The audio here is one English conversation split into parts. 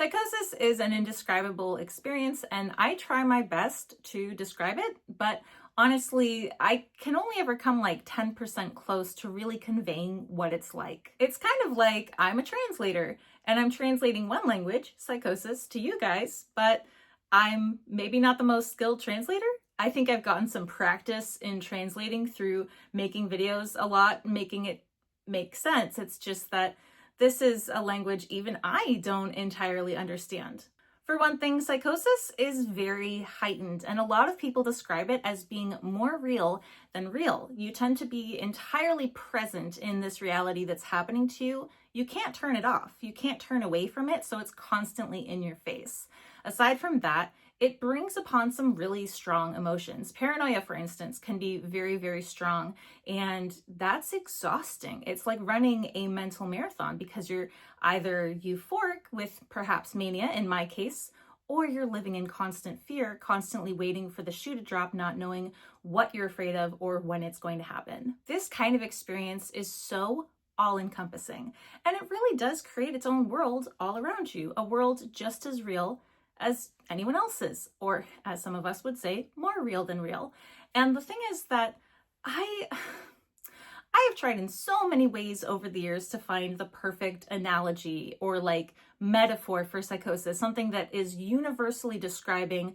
Psychosis is an indescribable experience, and I try my best to describe it, but honestly, I can only ever come like 10% close to really conveying what it's like. It's kind of like I'm a translator, and I'm translating one language, psychosis, to you guys, but I'm maybe not the most skilled translator. I think I've gotten some practice in translating through making videos a lot, making it make sense. It's just that this is a language even I don't entirely understand. For one thing, psychosis is very heightened, and a lot of people describe it as being more real than real. You tend to be entirely present in this reality that's happening to you. You can't turn it off. You can't turn away from it, so it's constantly in your face. Aside from that, it brings upon some really strong emotions. Paranoia, for instance, can be very, very strong, and that's exhausting. It's like running a mental marathon because you're either euphoric with perhaps mania, in my case, or you're living in constant fear, constantly waiting for the shoe to drop, not knowing what you're afraid of or when it's going to happen. This kind of experience is so all-encompassing, and it really does create its own world all around you, a world just as real as anyone else's, or as some of us would say, more real than real. And the thing is that I have tried in so many ways over the years to find the perfect analogy or like metaphor for psychosis, something that is universally describing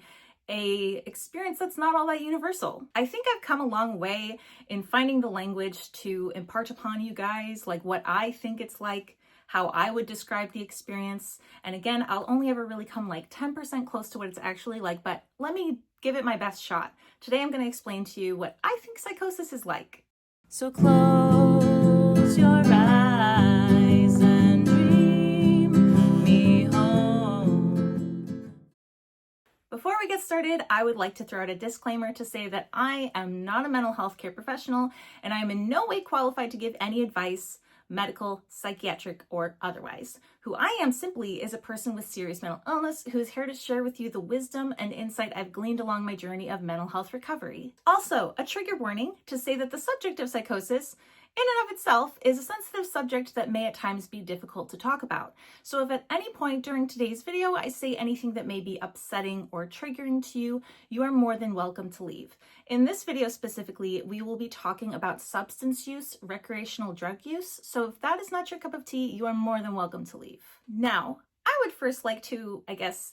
a experience that's not all that universal. I think I've come a long way in finding the language to impart upon you guys like what I think it's like, how I would describe the experience. And again, I'll only ever really come like 10% close to what it's actually like, but let me give it my best shot. Today I'm going to explain to you what I think psychosis is like. So close your eyes and dream me home. Before we get started, I would like to throw out a disclaimer to say that I am not a mental health care professional, and I am in no way qualified to give any advice, medical, psychiatric, or otherwise. Who I am simply is a person with serious mental illness who is here to share with you the wisdom and insight I've gleaned along my journey of mental health recovery. Also, a trigger warning to say that the subject of psychosis in and of itself is a sensitive subject that may at times be difficult to talk about. So if at any point during today's video I say anything that may be upsetting or triggering to you, you are more than welcome to leave. In this video specifically, we will be talking about substance use, recreational drug use, so if that is not your cup of tea, you are more than welcome to leave. Now, I would first like to,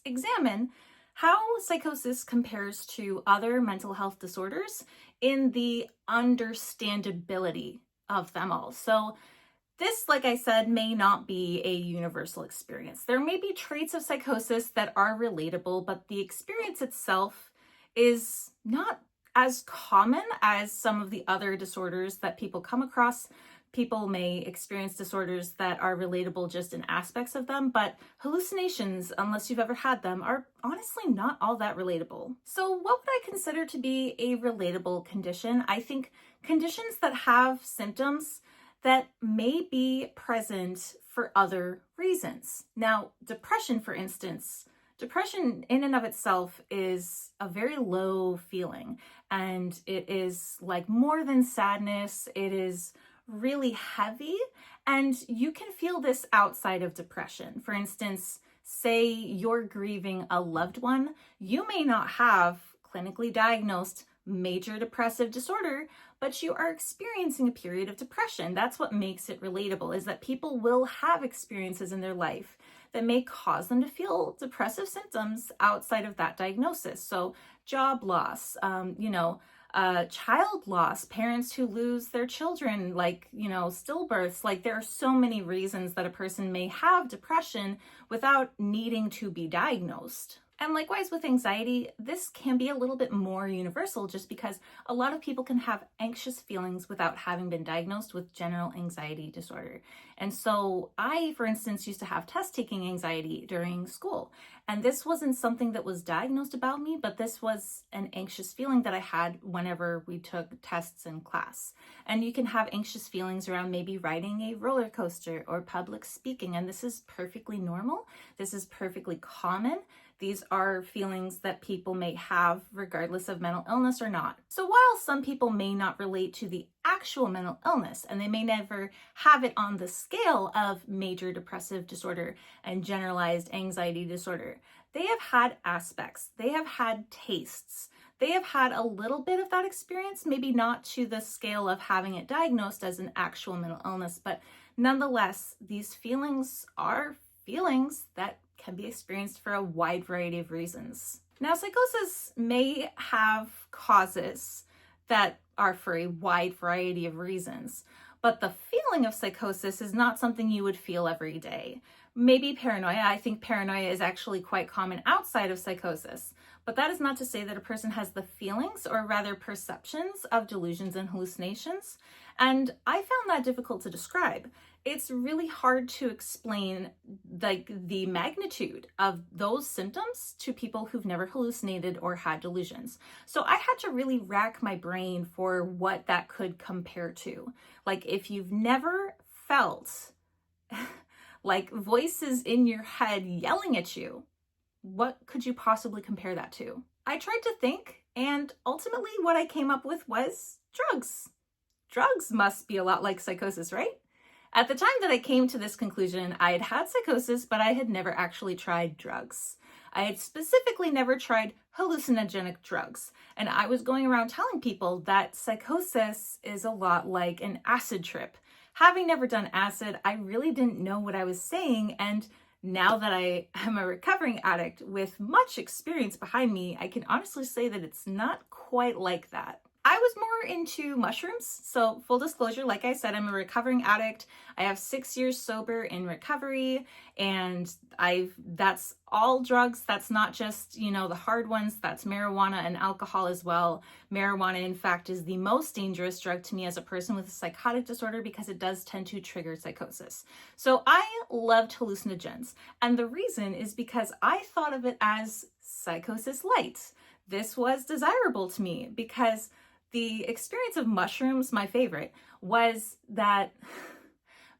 examine how psychosis compares to other mental health disorders in the understandability of them all. So this, like I said, may not be a universal experience. There may be traits of psychosis that are relatable, but the experience itself is not as common as some of the other disorders that people come across. People may experience disorders that are relatable just in aspects of them, but hallucinations, unless you've ever had them, are honestly not all that relatable. So what would I consider to be a relatable condition? I think conditions that have symptoms that may be present for other reasons. Now, depression, for instance, depression in and of itself is a very low feeling, and it is like more than sadness. It is really heavy, and you can feel this outside of depression. For instance, say you're grieving a loved one, you may not have clinically diagnosed major depressive disorder, but you are experiencing a period of depression. That's what makes it relatable, is that people will have experiences in their life that may cause them to feel depressive symptoms outside of that diagnosis. So job loss, child loss, parents who lose their children, stillbirths. Like, there are so many reasons that a person may have depression without needing to be diagnosed. And likewise with anxiety, this can be a little bit more universal just because a lot of people can have anxious feelings without having been diagnosed with general anxiety disorder. And so I, for instance, used to have test-taking anxiety during school. And this wasn't something that was diagnosed about me, but this was an anxious feeling that I had whenever we took tests in class. And you can have anxious feelings around maybe riding a roller coaster or public speaking, and this is perfectly normal. This is perfectly common. These are feelings that people may have regardless of mental illness or not. So while some people may not relate to the actual mental illness, and they may never have it on the scale of major depressive disorder and generalized anxiety disorder, they have had aspects, they have had tastes, they have had a little bit of that experience, maybe not to the scale of having it diagnosed as an actual mental illness, but nonetheless, these feelings are feelings that can be experienced for a wide variety of reasons. Now, psychosis may have causes that are for a wide variety of reasons, but the feeling of psychosis is not something you would feel every day. Maybe paranoia. I think paranoia is actually quite common outside of psychosis, but that is not to say that a person has the feelings, or rather perceptions, of delusions and hallucinations, and I found that difficult to describe. It's really hard to explain the magnitude of those symptoms to people who've never hallucinated or had delusions. So I had to really rack my brain for what that could compare to. Like, if you've never felt like voices in your head yelling at you, what could you possibly compare that to? I tried to think, and ultimately what I came up with was drugs. Drugs must be a lot like psychosis, right? At the time that I came to this conclusion, I had had psychosis, but I had never actually tried drugs. I had specifically never tried hallucinogenic drugs, and I was going around telling people that psychosis is a lot like an acid trip. Having never done acid, I really didn't know what I was saying, and now that I am a recovering addict with much experience behind me, I can honestly say that it's not quite like that. I was more into mushrooms. So full disclosure, like I said, I'm a recovering addict. I have 6 years sober in recovery, and that's all drugs. That's not just, the hard ones. That's marijuana and alcohol as well. Marijuana, in fact, is the most dangerous drug to me as a person with a psychotic disorder because it does tend to trigger psychosis. So I loved hallucinogens. And the reason is because I thought of it as psychosis light. This was desirable to me because the experience of mushrooms, my favorite, was that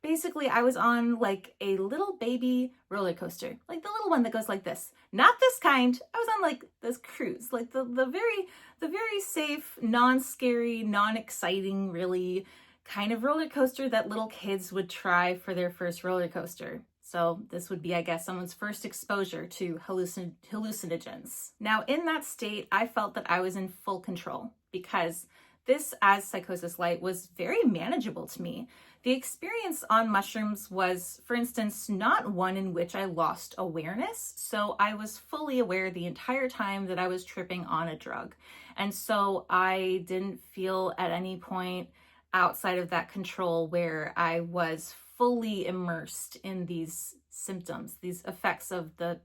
basically I was on like a little baby roller coaster, like the little one that goes like this. Not this kind. I was on like this cruise, like the very safe, non-scary, non-exciting, really kind of roller coaster that little kids would try for their first roller coaster. So this would be, I guess, someone's first exposure to hallucinogens. Now, in that state, I felt that I was in full control because this, as psychosis light, was very manageable to me. The experience on mushrooms was, for instance, not one in which I lost awareness. So I was fully aware the entire time that I was tripping on a drug. And so I didn't feel at any point outside of that control where I was fully immersed in these symptoms, these effects of the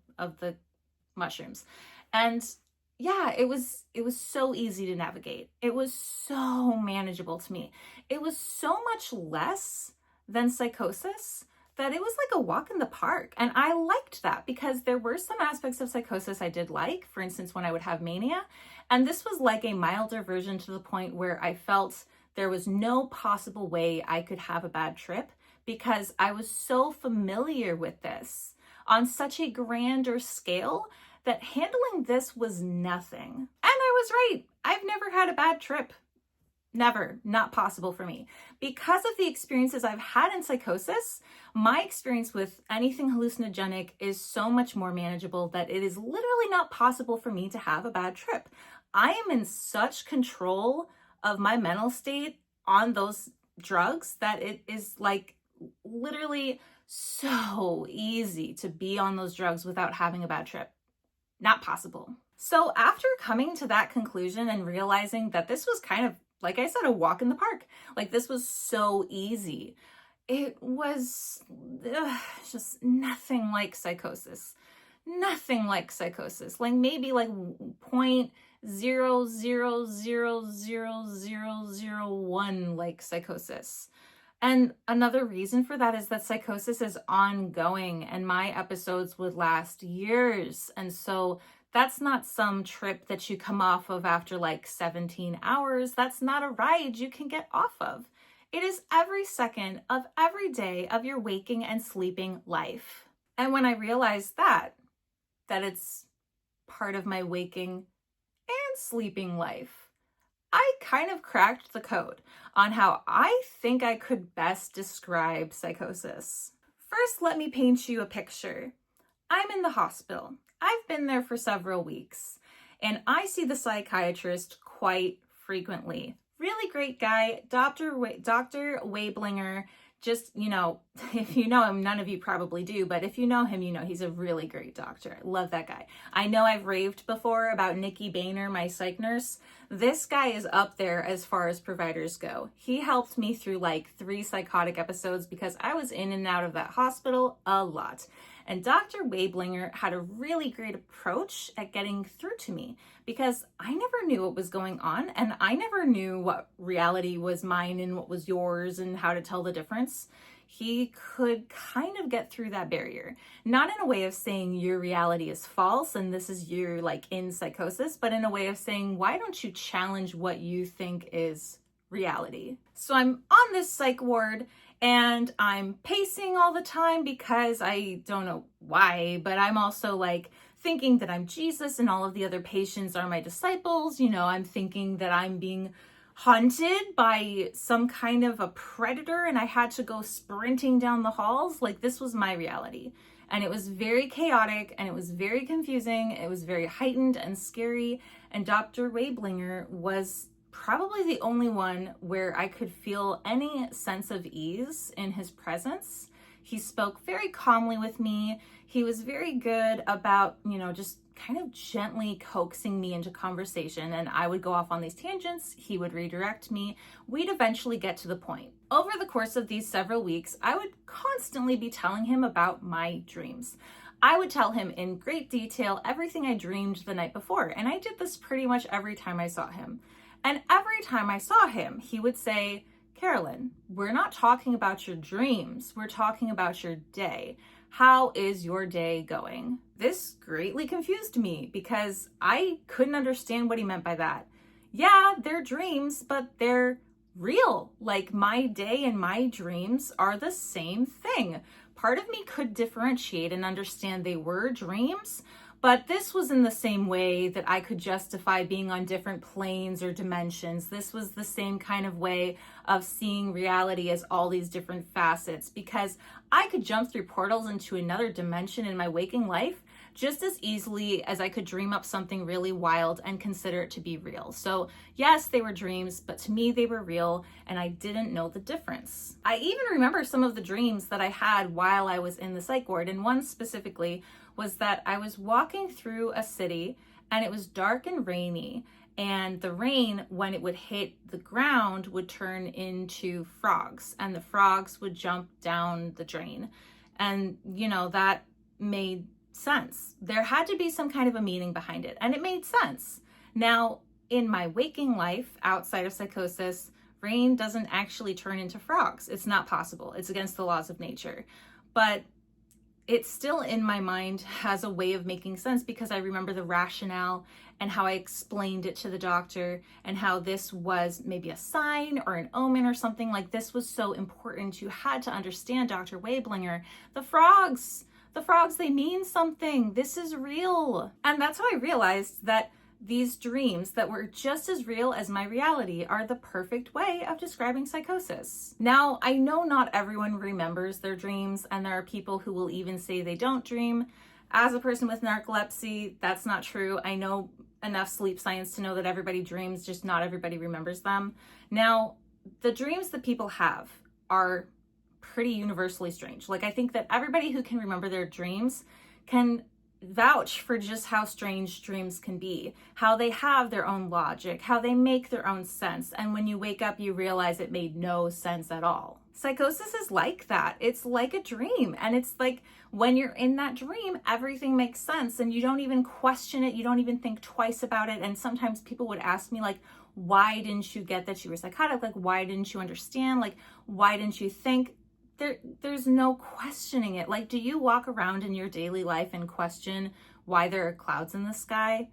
mushrooms. And yeah, it was so easy to navigate. It was so manageable to me. It was so much less than psychosis that it was like a walk in the park. And I liked that because there were some aspects of psychosis I did like, for instance, when I would have mania. And this was like a milder version to the point where I felt there was no possible way I could have a bad trip because I was so familiar with this on such a grander scale that handling this was nothing. And I was right. I've never had a bad trip. Never. Not possible for me. Because of the experiences I've had in psychosis, my experience with anything hallucinogenic is so much more manageable that it is literally not possible for me to have a bad trip. I am in such control of my mental state on those drugs that it is like literally so easy to be on those drugs without having a bad trip. Not possible. So after coming to that conclusion and realizing that this was kind of, like I said, a walk in the park, like this was so easy, it was just nothing like psychosis. Nothing like psychosis. Like maybe like 0.0000001 like psychosis. And another reason for that is that psychosis is ongoing and my episodes would last years. And so that's not some trip that you come off of after like 17 hours. That's not a ride you can get off of. It is every second of every day of your waking and sleeping life. And when I realized that it's part of my waking and sleeping life. I kind of cracked the code on how I think I could best describe psychosis. First, let me paint you a picture. I'm in the hospital. I've been there for several weeks, and I see the psychiatrist quite frequently. Really great guy, Dr. Weiblinger. Just, if you know him, none of you probably do, but if you know him, you know he's a really great doctor. I love that guy. I know I've raved before about Nikki Boehner, my psych nurse. This guy is up there as far as providers go. He helped me through like 3 psychotic episodes because I was in and out of that hospital a lot. And Dr. Weiblinger had a really great approach at getting through to me because I never knew what was going on, and I never knew what reality was mine and what was yours and how to tell the difference. He could kind of get through that barrier. Not in a way of saying your reality is false and this is your like in psychosis, but in a way of saying, why don't you challenge what you think is reality? So I'm on this psych ward and I'm pacing all the time because I don't know why, but I'm also like thinking that I'm Jesus and all of the other patients are my disciples. I'm thinking that I'm being hunted by some kind of a predator and I had to go sprinting down the halls. Like, this was my reality. And it was very chaotic and it was very confusing. It was very heightened and scary. And Dr. Weiblinger was probably the only one where I could feel any sense of ease in his presence. He spoke very calmly with me. He was very good about, just kind of gently coaxing me into conversation, and I would go off on these tangents. He would redirect me. We'd eventually get to the point. Over the course of these several weeks, I would constantly be telling him about my dreams. I would tell him in great detail everything I dreamed the night before, and I did this pretty much every time I saw him. And every time I saw him, he would say, Carolyn, we're not talking about your dreams. We're talking about your day. How is your day going? This greatly confused me because I couldn't understand what he meant by that. Yeah, they're dreams, but they're real. Like, my day and my dreams are the same thing. Part of me could differentiate and understand they were dreams, but this was in the same way that I could justify being on different planes or dimensions. This was the same kind of way of seeing reality as all these different facets, because I could jump through portals into another dimension in my waking life just as easily as I could dream up something really wild and consider it to be real. So yes, they were dreams, but to me they were real, and I didn't know the difference. I even remember some of the dreams that I had while I was in the psych ward, and one specifically was that I was walking through a city and it was dark and rainy, and the rain, when it would hit the ground, would turn into frogs, and the frogs would jump down the drain. And that made sense. There had to be some kind of a meaning behind it, and it made sense. Now, in my waking life, outside of psychosis, rain doesn't actually turn into frogs. It's not possible. It's against the laws of nature. But it still in my mind has a way of making sense because I remember the rationale and how I explained it to the doctor, and how this was maybe a sign or an omen or something. Like, this was so important. You had to understand, Dr. Weiblinger, the frogs, they mean something. This is real. And that's how I realized that these dreams that were just as real as my reality are the perfect way of describing psychosis. Now, I know not everyone remembers their dreams, and there are people who will even say they don't dream. As a person with narcolepsy, that's not true. I know enough sleep science to know that everybody dreams, just not everybody remembers them. Now, the dreams that people have are pretty universally strange. Like, I think that everybody who can remember their dreams can vouch for just how strange dreams can be, how they have their own logic, how they make their own sense, and when you wake up you realize it made no sense at all. Psychosis is like that. It's like a dream, and it's like when you're in that dream, everything makes sense and you don't even question it, you don't even think twice about it. And sometimes people would ask me, like, why didn't you get that you were psychotic? Like, why didn't you understand? Like, why didn't you think? There's no questioning it. Like, do you walk around in your daily life and question why there are clouds in the sky?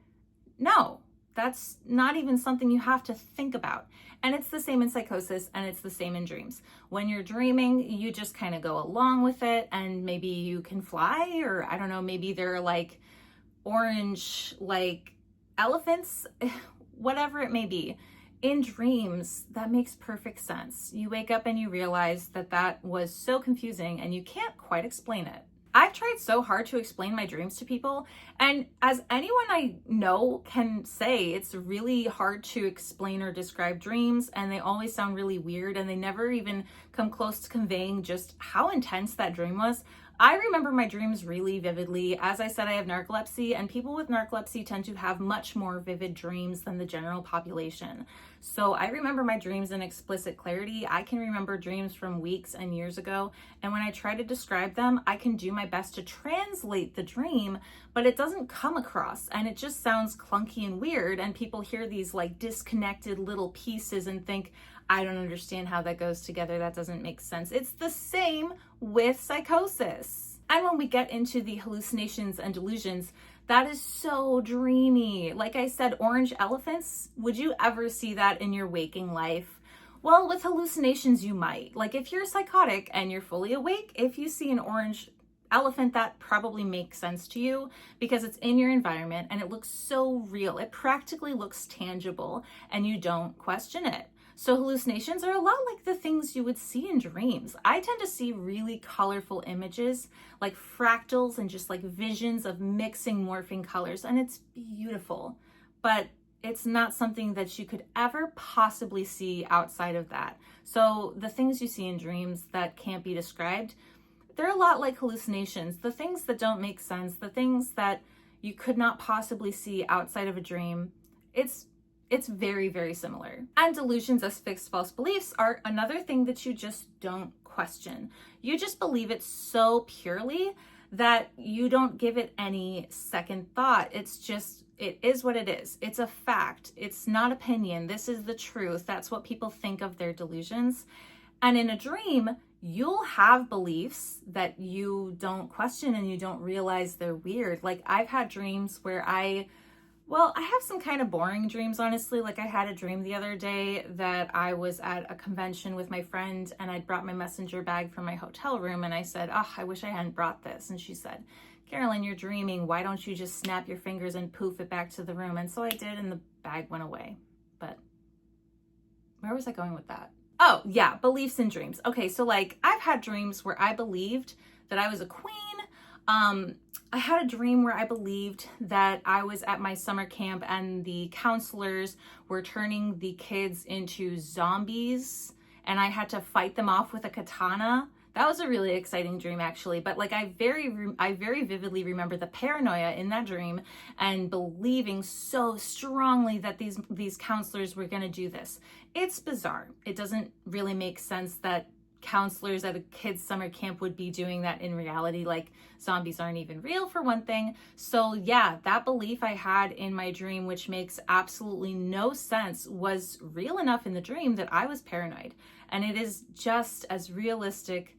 No, that's not even something you have to think about. And it's the same in psychosis, and it's the same in dreams. When you're dreaming, you just kind of go along with it, and maybe you can fly, or I don't know, maybe there are like orange, like elephants, whatever it may be, in dreams, that makes perfect sense. You wake up and you realize that that was so confusing and you can't quite explain it. I've tried so hard to explain my dreams to people, and as anyone I know can say, it's really hard to explain or describe dreams, and they always sound really weird, and they never even come close to conveying just how intense that dream was. I remember my dreams really vividly. As I said, I have narcolepsy, and people with narcolepsy tend to have much more vivid dreams than the general population. So I remember my dreams in explicit clarity. I can remember dreams from weeks and years ago, and when I try to describe them, I can do my best to translate the dream, but it doesn't come across, and it just sounds clunky and weird, and people hear these like disconnected little pieces and think, I don't understand how that goes together. That doesn't make sense. It's the same with psychosis. And when we get into the hallucinations and delusions, that is so dreamy. Like I said, orange elephants, would you ever see that in your waking life? Well, with hallucinations, you might. Like if you're psychotic and you're fully awake, if you see an orange elephant, that probably makes sense to you because it's in your environment and it looks so real. It practically looks tangible and you don't question it. So hallucinations are a lot like the things you would see in dreams. I tend to see really colorful images, like fractals and just like visions of mixing, morphing colors, and it's beautiful. But it's not something that you could ever possibly see outside of that. So the things you see in dreams that can't be described, they're a lot like hallucinations. The things that don't make sense, the things that you could not possibly see outside of a dream, it's very, very similar. And delusions as fixed false beliefs are another thing that you just don't question. You just believe it so purely that you don't give it any second thought. It's just, it is what it is. It's a fact. It's not opinion. This is the truth. That's what people think of their delusions. And in a dream, you'll have beliefs that you don't question and you don't realize they're weird. Like I've had dreams where I have some kind of boring dreams, honestly. Like I had a dream the other day that I was at a convention with my friend and I'd brought my messenger bag from my hotel room and I said, oh, I wish I hadn't brought this. And she said, Carolyn, you're dreaming. Why don't you just snap your fingers and poof it back to the room? And so I did, and the bag went away. But where was I going with that? Oh, yeah, beliefs in dreams. Okay, so like I've had dreams where I believed that I was a queen. I had a dream where I believed that I was at my summer camp and the counselors were turning the kids into zombies and I had to fight them off with a katana. That was a really exciting dream, actually. But like I very vividly remember the paranoia in that dream and believing so strongly that these counselors were going to do this. It's bizarre. It doesn't really make sense that counselors at a kids' summer camp would be doing that in reality. Like zombies aren't even real, for one thing. So yeah, that belief I had in my dream, which makes absolutely no sense, was real enough in the dream that I was paranoid. And it is just as realistic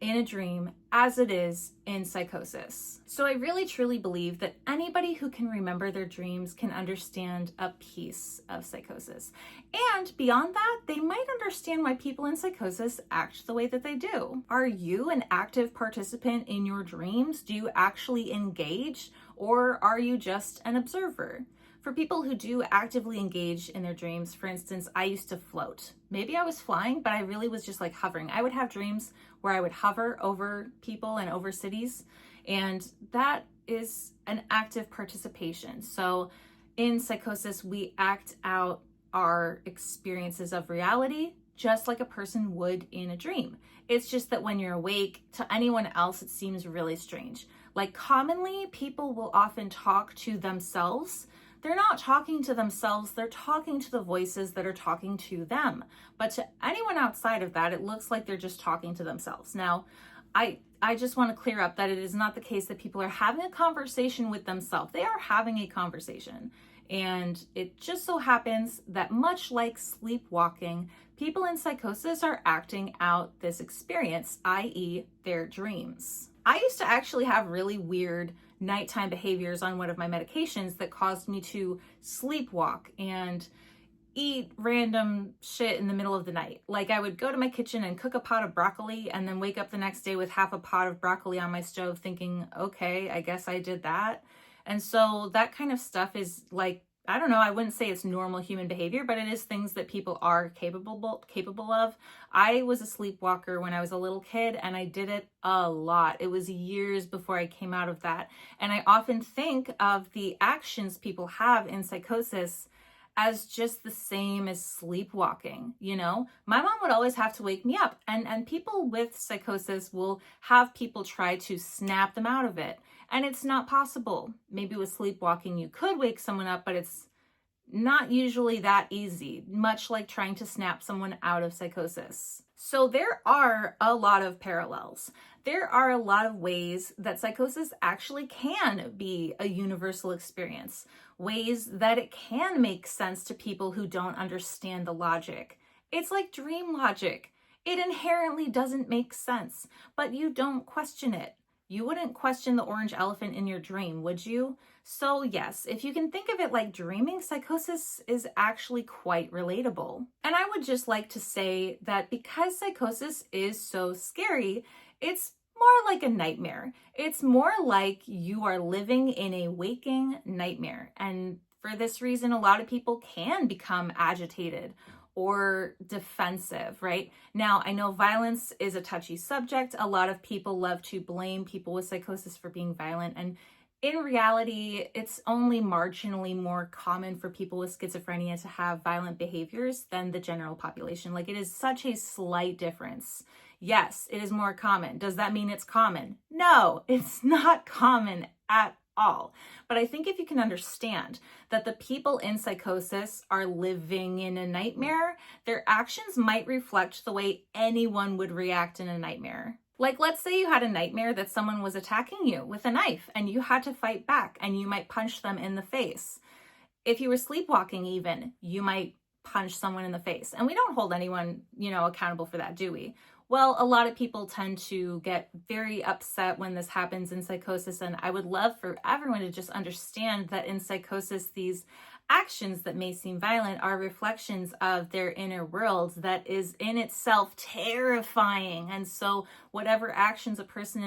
in a dream as it is in psychosis. So I really truly believe that anybody who can remember their dreams can understand a piece of psychosis. And beyond that, they might understand why people in psychosis act the way that they do. Are you an active participant in your dreams? Do you actually engage, or are you just an observer? For people who do actively engage in their dreams, for instance, I used to float. Maybe I was flying, but I really was just like hovering. I would have dreams where I would hover over people and over cities, and that is an active participation. So in psychosis, we act out our experiences of reality just like a person would in a dream. It's just that when you're awake, to anyone else, it seems really strange. Like commonly, people will often talk to themselves. They're not talking to themselves, they're talking to the voices that are talking to them. But to anyone outside of that, it looks like they're just talking to themselves. Now, I just want to clear up that it is not the case that people are having a conversation with themselves. They are having a conversation. And it just so happens that much like sleepwalking, people in psychosis are acting out this experience, i.e. their dreams. I used to actually have really weird nighttime behaviors on one of my medications that caused me to sleepwalk and eat random shit in the middle of the night. Like I would go to my kitchen and cook a pot of broccoli and then wake up the next day with half a pot of broccoli on my stove thinking, okay, I guess I did that. And so that kind of stuff is like, I don't know, I wouldn't say it's normal human behavior, but it is things that people are capable of. I was a sleepwalker when I was a little kid, and I did it a lot. It was years before I came out of that. And I often think of the actions people have in psychosis as just the same as sleepwalking. My mom would always have to wake me up, and people with psychosis will have people try to snap them out of it. And it's not possible. Maybe with sleepwalking, you could wake someone up, but it's not usually that easy, much like trying to snap someone out of psychosis. So there are a lot of parallels. There are a lot of ways that psychosis actually can be a universal experience, ways that it can make sense to people who don't understand the logic. It's like dream logic. It inherently doesn't make sense, but you don't question it. You wouldn't question the orange elephant in your dream, would you? So yes, if you can think of it like dreaming, psychosis is actually quite relatable. And I would just like to say that because psychosis is so scary, it's more like a nightmare. It's more like you are living in a waking nightmare. And for this reason, a lot of people can become agitated or defensive, right? Now, I know violence is a touchy subject. A lot of people love to blame people with psychosis for being violent. And in reality, it's only marginally more common for people with schizophrenia to have violent behaviors than the general population. Like, it is such a slight difference. Yes, it is more common. Does that mean it's common? No, it's not common at all. But I think if you can understand that the people in psychosis are living in a nightmare, their actions might reflect the way anyone would react in a nightmare. Like, let's say you had a nightmare that someone was attacking you with a knife and you had to fight back, and you might punch them in the face. If you were sleepwalking even, you might punch someone in the face. And we don't hold anyone, accountable for that, do we? Well, a lot of people tend to get very upset when this happens in psychosis, and I would love for everyone to just understand that in psychosis, these actions that may seem violent are reflections of their inner world that is in itself terrifying. And so whatever actions a person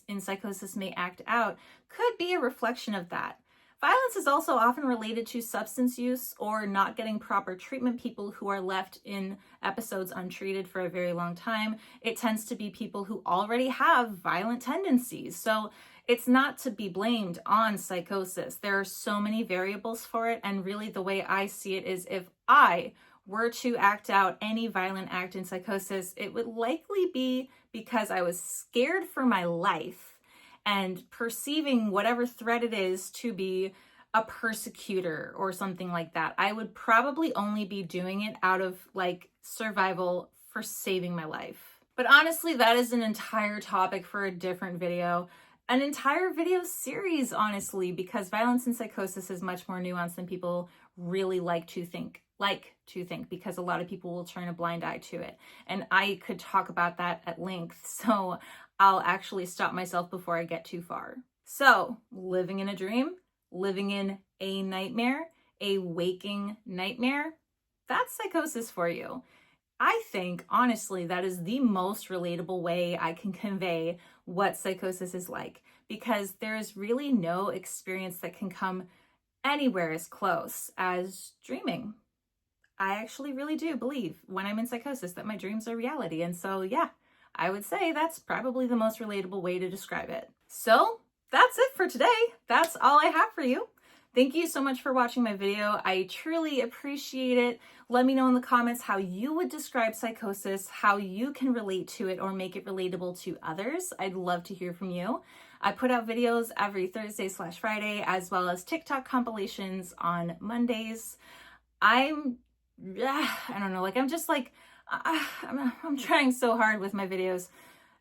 in psychosis may act out could be a reflection of that. Violence is also often related to substance use or not getting proper treatment. People who are left in episodes untreated for a very long time, it tends to be people who already have violent tendencies. So it's not to be blamed on psychosis. There are so many variables for it. And really the way I see it is, if I were to act out any violent act in psychosis, it would likely be because I was scared for my life and perceiving whatever threat it is to be a persecutor or something like that. I would probably only be doing it out of survival for saving my life. But honestly, that is an entire topic for a different video, an entire video series, honestly, because violence and psychosis is much more nuanced than people really like to think, because a lot of people will turn a blind eye to it. And I could talk about that at length. So I'll actually stop myself before I get too far. So, living in a dream, living in a nightmare, a waking nightmare, that's psychosis for you. I think, honestly, that is the most relatable way I can convey what psychosis is like, because there is really no experience that can come anywhere as close as dreaming. I actually really do believe when I'm in psychosis that my dreams are reality. And so, yeah, I would say that's probably the most relatable way to describe it. So that's it for today. That's all I have for you. Thank you so much for watching my video. I truly appreciate it. Let me know in the comments how you would describe psychosis, how you can relate to it or make it relatable to others. I'd love to hear from you. I put out videos every Thursday/Friday, as well as TikTok compilations on Mondays. I don't know, I'm trying so hard with my videos.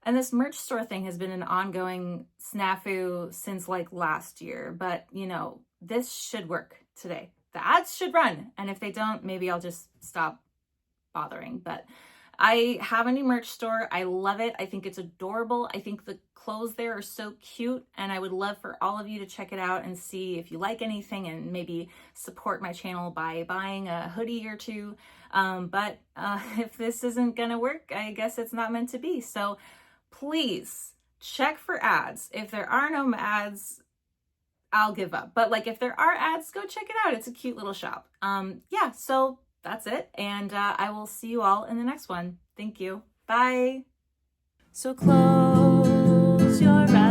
And this merch store thing has been an ongoing snafu since last year. But, this should work today. The ads should run. And if they don't, maybe I'll just stop bothering. But I have a new merch store. I love it. I think it's adorable. I think the clothes there are so cute. And I would love for all of you to check it out and see if you like anything and maybe support my channel by buying a hoodie or two. But if this isn't going to work, I guess it's not meant to be. So please check for ads. If there are no ads, I'll give up. But like if there are ads, go check it out. It's a cute little shop. Yeah, so that's it. And I will see you all in the next one. Thank you. Bye. So close your eyes.